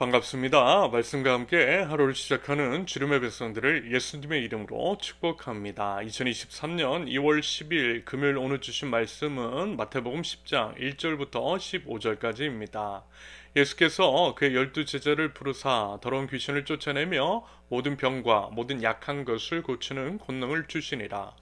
반갑습니다. 말씀과 함께 하루를 시작하는 주름의 백성들을 예수님의 이름으로 축복합니다. 2023년 2월 10일 금요일 오늘 주신 말씀은 마태복음 10장 1절부터 15절까지입니다. 예수께서 그의 12제자를 부르사 더러운 귀신을 쫓아내며 모든 병과 모든 약한 것을 고치는 권능을 주시니라.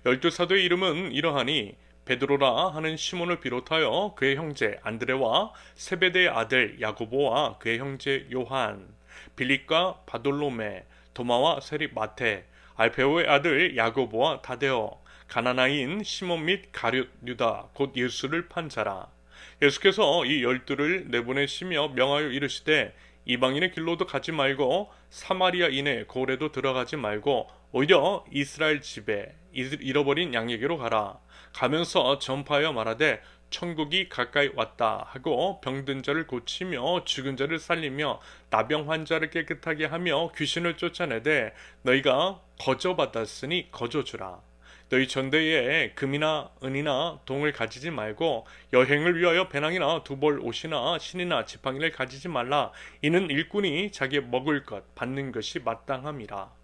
12사도의 이름은 이러하니 베드로라 하는 시몬을 비롯하여 그의 형제 안드레와 세베대의 아들 야고보와 그의 형제 요한, 빌립과 바돌로메, 도마와 세립 마테, 알페오의 아들 야고보와 다데오, 가나나인 시몬 및 가룟 유다 곧 예수를 판 자라. 예수께서 이 열두를 내보내시며 명하여 이르시되 이방인의 길로도 가지 말고 사마리아인의 고을에도 들어가지 말고 오히려 이스라엘 집에 잃어버린 양에게로 가라. 가면서 전파하여 말하되 천국이 가까이 왔다 하고 병든 자를 고치며 죽은 자를 살리며 나병 환자를 깨끗하게 하며 귀신을 쫓아내되 너희가 거저 받았으니 거저 주라. 너희 전대에 금이나 은이나 동을 가지지 말고 여행을 위하여 배낭이나 두벌 옷이나 신이나 지팡이를 가지지 말라. 이는 일꾼이 자기의 먹을 것 받는 것이 마땅함이라.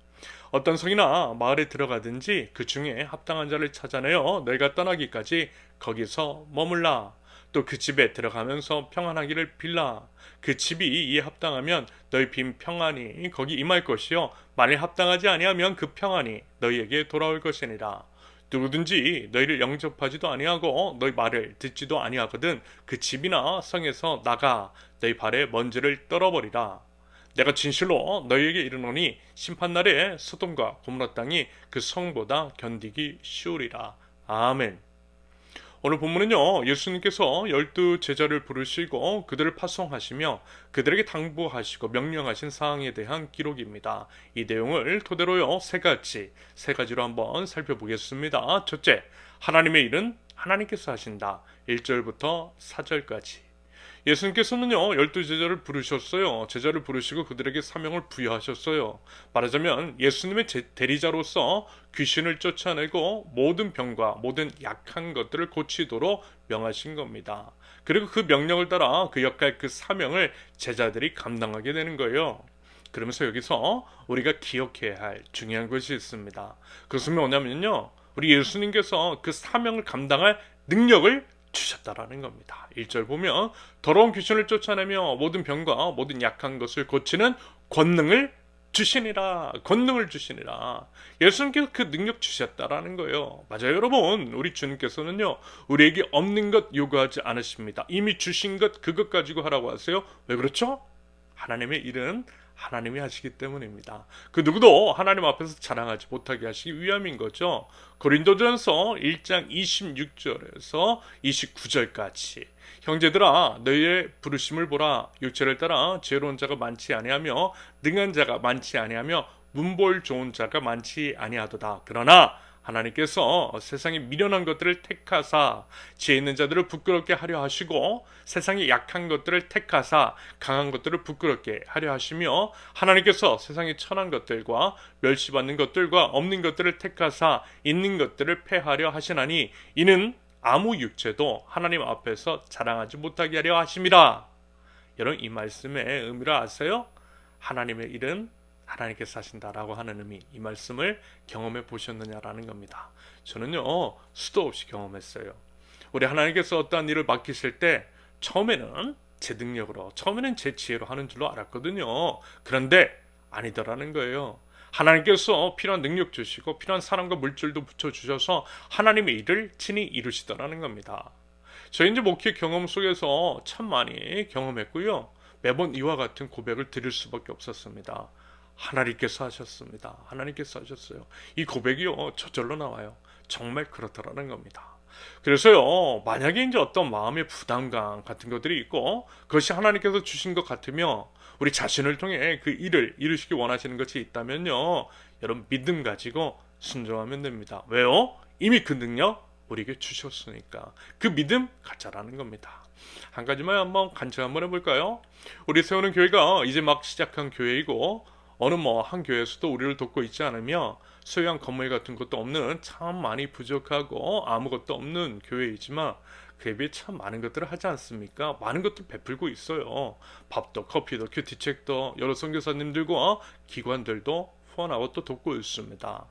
어떤 성이나 마을에 들어가든지 그 중에 합당한 자를 찾아내어 너희가 떠나기까지 거기서 머물라. 또 그 집에 들어가면서 평안하기를 빌라. 그 집이 이에 합당하면 너희 빈 평안이 거기 임할 것이요 만일 합당하지 아니하면 그 평안이 너희에게 돌아올 것이니라. 누구든지 너희를 영접하지도 아니하고 너희 말을 듣지도 아니하거든 그 집이나 성에서 나가 너희 발에 먼지를 떨어버리라. 내가 진실로 너희에게 이르노니 심판날에 소돔과 고모라 땅이 그 성보다 견디기 쉬우리라. 아멘. 오늘 본문은요, 예수님께서 12제자를 부르시고 그들을 파송하시며 그들에게 당부하시고 명령하신 사항에 대한 기록입니다. 이 내용을 토대로요, 세 가지로 한번 살펴보겠습니다. 첫째, 하나님의 일은 하나님께서 하신다. 1절부터 4절까지. 예수님께서는요, 12제자를 부르셨어요. 제자를 부르시고 그들에게 사명을 부여하셨어요. 말하자면 예수님의 대리자로서 귀신을 쫓아내고 모든 병과 모든 약한 것들을 고치도록 명하신 겁니다. 그리고 그 명령을 따라 그 역할, 그 사명을 제자들이 감당하게 되는 거예요. 그러면서 여기서 우리가 기억해야 할 중요한 것이 있습니다. 그것은 뭐냐면요, 우리 예수님께서 그 사명을 감당할 능력을 주셨다라는 겁니다. 1절 보면 더러운 귀신을 쫓아내며 모든 병과 모든 약한 것을 고치는 권능을 주시니라. 권능을 주시니라. 예수님께서 그 능력 주셨다라는 거예요. 맞아요, 여러분. 우리 주님께서는요, 우리에게 없는 것 요구하지 않으십니다. 이미 주신 것 그것 가지고 하라고 하세요. 왜 그렇죠? 하나님의 일은 하나님이 하시기 때문입니다. 그 누구도 하나님 앞에서 자랑하지 못하게 하시기 위함인 거죠. 고린도전서 1장 26절에서 29절까지 형제들아 너희의 부르심을 보라. 육체를 따라 지혜로운 자가 많지 아니하며 능한 자가 많지 아니하며 문볼 좋은 자가 많지 아니하도다. 그러나 하나님께서 세상의 미련한 것들을 택하사 지혜 있는 자들을 부끄럽게 하려 하시고 세상의 약한 것들을 택하사 강한 것들을 부끄럽게 하려 하시며 하나님께서 세상의 천한 것들과 멸시받는 것들과 없는 것들을 택하사 있는 것들을 패하려 하시나니 이는 아무 육체도 하나님 앞에서 자랑하지 못하게 하려 하심이라. 여러분, 이 말씀의 의미를 아세요? 하나님의 일은 하나님께서 하신다라고 하는 의미, 이 말씀을 경험해 보셨느냐라는 겁니다. 저는요, 수도 없이 경험했어요. 우리 하나님께서 어떠한 일을 맡기실 때 처음에는 제 능력으로, 처음에는 제 지혜로 하는 줄로 알았거든요. 그런데 아니더라는 거예요. 하나님께서 필요한 능력 주시고 필요한 사람과 물질도 붙여주셔서 하나님의 일을 친히 이루시더라는 겁니다. 저희 이제 목회 경험 속에서 참 많이 경험했고요. 매번 이와 같은 고백을 드릴 수밖에 없었습니다. 하나님께서 하셨습니다. 하나님께서 하셨어요. 이 고백이요, 저절로 나와요. 정말 그렇더라는 겁니다. 그래서요, 만약에 이제 어떤 마음의 부담감 같은 것들이 있고 그것이 하나님께서 주신 것 같으며 우리 자신을 통해 그 일을 이루시기 원하시는 것이 있다면요, 여러분 믿음 가지고 순종하면 됩니다. 왜요? 이미 그 능력 우리에게 주셨으니까 그 믿음 갖자라는 겁니다. 한 가지만 한번 간증 한번 해볼까요? 우리 세우는 교회가 이제 막 시작한 교회이고 어느 뭐 한 교회에서도 우리를 돕고 있지 않으며 소유한 건물 같은 것도 없는 참 많이 부족하고 아무것도 없는 교회이지만 그에 비해 참 많은 것들을 하지 않습니까? 많은 것들 베풀고 있어요. 밥도 커피도 큐티책도 여러 선교사님들과 기관들도 후원하고 또 돕고 있습니다.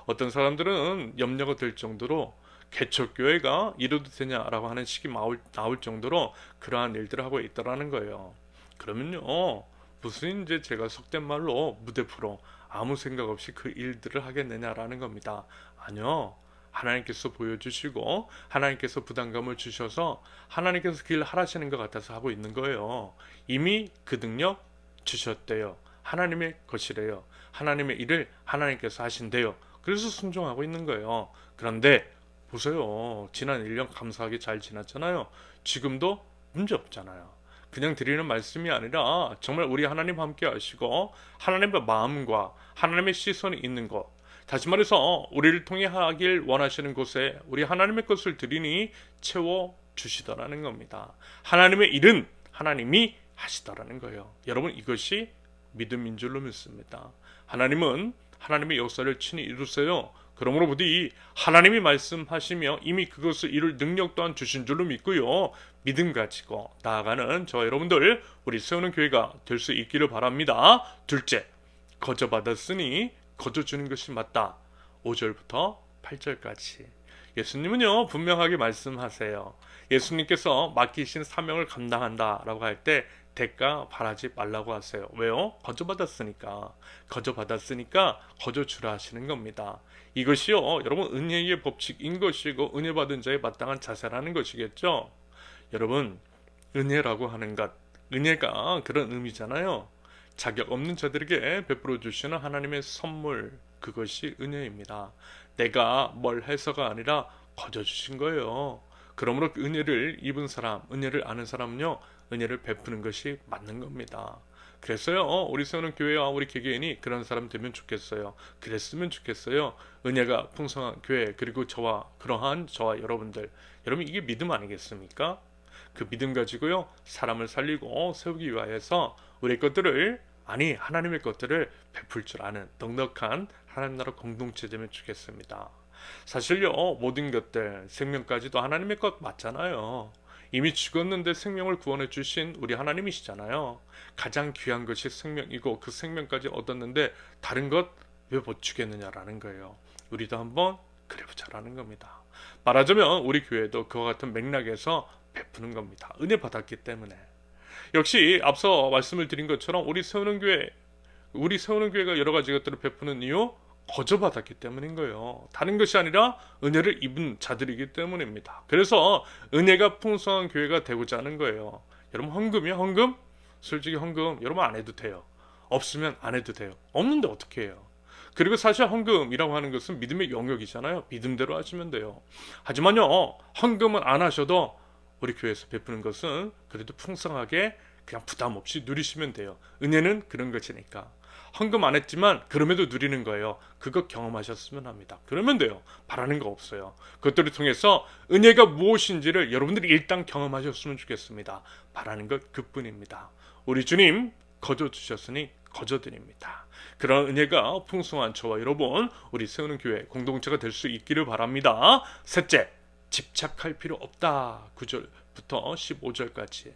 어떤 사람들은 염려가 될 정도로 개척교회가 이래도 되냐라고 하는 식이 나올 정도로 그러한 일들을 하고 있다라는 거예요. 그러면요, 무슨 이제 제가 속된 말로 무대 프로 아무 생각 없이 그 일들을 하겠느냐라는 겁니다. 아니요. 하나님께서 보여주시고 하나님께서 부담감을 주셔서 하나님께서 그 일 하라시는 것 같아서 하고 있는 거예요. 이미 그 능력 주셨대요. 하나님의 것이래요. 하나님의 일을 하나님께서 하신대요. 그래서 순종하고 있는 거예요. 그런데 보세요. 지난 1년 감사하게 잘 지났잖아요. 지금도 문제 없잖아요. 그냥 드리는 말씀이 아니라 정말 우리 하나님 함께 하시고 하나님의 마음과 하나님의 시선이 있는 것. 다시 말해서 우리를 통해 하길 원하시는 곳에 우리 하나님의 것을 드리니 채워 주시더라는 겁니다. 하나님의 일은 하나님이 하시더라는 거예요. 여러분 이것이 믿음인 줄로 믿습니다. 하나님은 하나님의 역사를 친히 이루세요. 그러므로 부디 하나님이 말씀하시며 이미 그것을 이룰 능력 또한 주신 줄로 믿고요. 믿음 가지고 나아가는 저 여러분들 우리 세우는 교회가 될 수 있기를 바랍니다. 둘째, 거저 받았으니 거저 주는 것이 맞다. 5절부터 8절까지. 예수님은요 분명하게 말씀하세요. 예수님께서 맡기신 사명을 감당한다라고 할 때 대가 바라지 말라고 하세요. 왜요? 거저 받았으니까. 거저 받았으니까 거저 주라 하시는 겁니다. 이것이요 여러분 은혜의 법칙인 것이고 은혜 받은 자의 마땅한 자세라는 것이겠죠. 여러분 은혜라고 하는 것, 은혜가 그런 의미잖아요. 자격 없는 자들에게 베풀어 주시는 하나님의 선물, 그것이 은혜입니다. 내가 뭘 해서가 아니라 거저 주신 거예요. 그러므로 그 은혜를 입은 사람, 은혜를 아는 사람은요, 은혜를 베푸는 것이 맞는 겁니다. 그래서요, 우리 세우는 교회와 우리 개개인이 그런 사람 되면 좋겠어요. 그랬으면 좋겠어요. 은혜가 풍성한 교회, 그리고 그러한 저와 여러분들. 여러분, 이게 믿음 아니겠습니까? 그 믿음 가지고요, 사람을 살리고 세우기 위하여서 우리 것들을, 아니, 하나님의 것들을 베풀 줄 아는 넉넉한 하나님 나라 공동체 되면 좋겠습니다. 사실요, 모든 것들, 생명까지도 하나님의 것 맞잖아요. 이미 죽었는데 생명을 구원해 주신 우리 하나님이시잖아요. 가장 귀한 것이 생명이고 그 생명까지 얻었는데 다른 것 왜 못 주겠느냐라는 거예요. 우리도 한번 그래보자라는 겁니다. 말하자면 우리 교회도 그와 같은 맥락에서 베푸는 겁니다. 은혜 받았기 때문에. 역시 앞서 말씀을 드린 것처럼 우리 세우는 교회가 여러 가지 것들을 베푸는 이유 거저받았기 때문인 거예요. 다른 것이 아니라 은혜를 입은 자들이기 때문입니다. 그래서 은혜가 풍성한 교회가 되고자 하는 거예요. 여러분 헌금이요? 헌금? 솔직히 헌금 여러분 안 해도 돼요. 없으면 안 해도 돼요. 없는데 어떻게 해요? 그리고 사실 헌금이라고 하는 것은 믿음의 영역이잖아요. 믿음대로 하시면 돼요. 하지만요, 헌금은 안 하셔도 우리 교회에서 베푸는 것은 그래도 풍성하게 그냥 부담 없이 누리시면 돼요. 은혜는 그런 것이니까. 헌금 안 했지만 그럼에도 누리는 거예요. 그거 경험하셨으면 합니다. 그러면 돼요. 바라는 거 없어요. 그것들을 통해서 은혜가 무엇인지를 여러분들이 일단 경험하셨으면 좋겠습니다. 바라는 것 그뿐입니다. 우리 주님 거저 주셨으니 거저 드립니다. 그런 은혜가 풍성한 저와 여러분 우리 세우는 교회 공동체가 될 수 있기를 바랍니다. 셋째, 집착할 필요 없다. 9절부터 15절까지.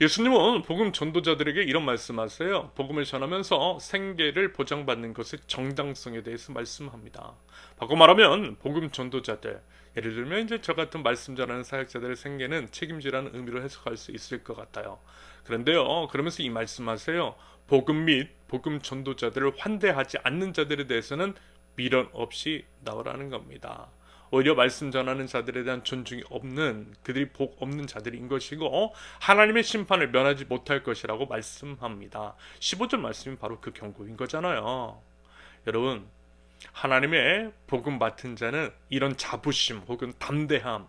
예수님은 복음 전도자들에게 이런 말씀하세요. 복음을 전하면서 생계를 보장받는 것의 정당성에 대해서 말씀합니다. 바꿔 말하면 복음 전도자들, 예를 들면 이제 저 같은 말씀 전하는 사역자들의 생계는 책임지라는 의미로 해석할 수 있을 것 같아요. 그런데요, 그러면서 이 말씀하세요. 복음 및 복음 전도자들을 환대하지 않는 자들에 대해서는 미련 없이 나오라는 겁니다. 오히려 말씀 전하는 자들에 대한 존중이 없는, 그들이 복 없는 자들인 것이고 하나님의 심판을 면하지 못할 것이라고 말씀합니다. 15절 말씀이 바로 그 경고인 거잖아요. 여러분, 하나님의 복음 맡은 자는 이런 자부심 혹은 담대함,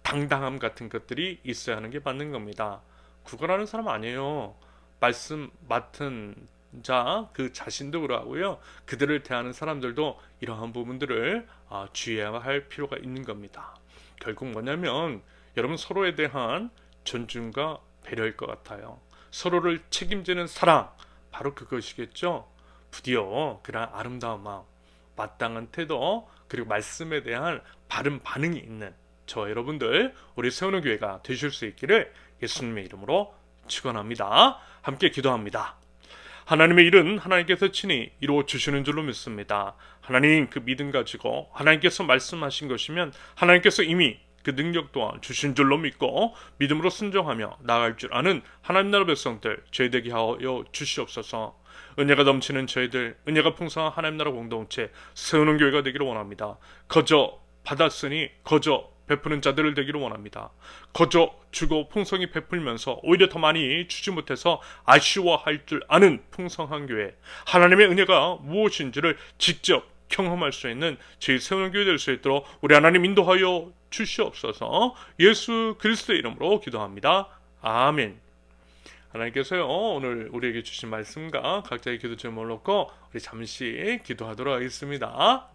당당함 같은 것들이 있어야 하는 게 맞는 겁니다. 구걸하는 사람 아니에요. 말씀 맡은 자 그 자신도 그러하고요. 그들을 대하는 사람들도 이러한 부분들을 주의해야 할 필요가 있는 겁니다. 결국 뭐냐면 여러분 서로에 대한 존중과 배려일 것 같아요. 서로를 책임지는 사랑 바로 그것이겠죠. 부디어 그런 아름다운 마음, 마땅한 태도, 그리고 말씀에 대한 바른 반응이 있는 저 여러분들, 우리 세우는 교회가 되실 수 있기를 예수님의 이름으로 축원합니다. 함께 기도합니다. 하나님의 일은 하나님께서 친히 이루어 주시는 줄로 믿습니다. 하나님, 그 믿음 가지고 하나님께서 말씀하신 것이면 하나님께서 이미 그 능력 또한 주신 줄로 믿고 믿음으로 순종하며 나아갈 줄 아는 하나님 나라 백성들 저희되게 하여 주시옵소서. 은혜가 넘치는 저희들, 은혜가 풍성한 하나님 나라 공동체 세우는 교회가 되기를 원합니다. 거저 받았으니 거저 베푸는 자들을 되기를 원합니다. 거저 주고 풍성히 베풀면서 오히려 더 많이 주지 못해서 아쉬워할 줄 아는 풍성한 교회, 하나님의 은혜가 무엇인지를 직접 경험할 수 있는 저희 세우는 교회 될 수 있도록 우리 하나님 인도하여 주시옵소서. 예수 그리스도의 이름으로 기도합니다. 아멘. 하나님께서요, 오늘 우리에게 주신 말씀과 각자의 기도 제목을 놓고 우리 잠시 기도하도록 하겠습니다.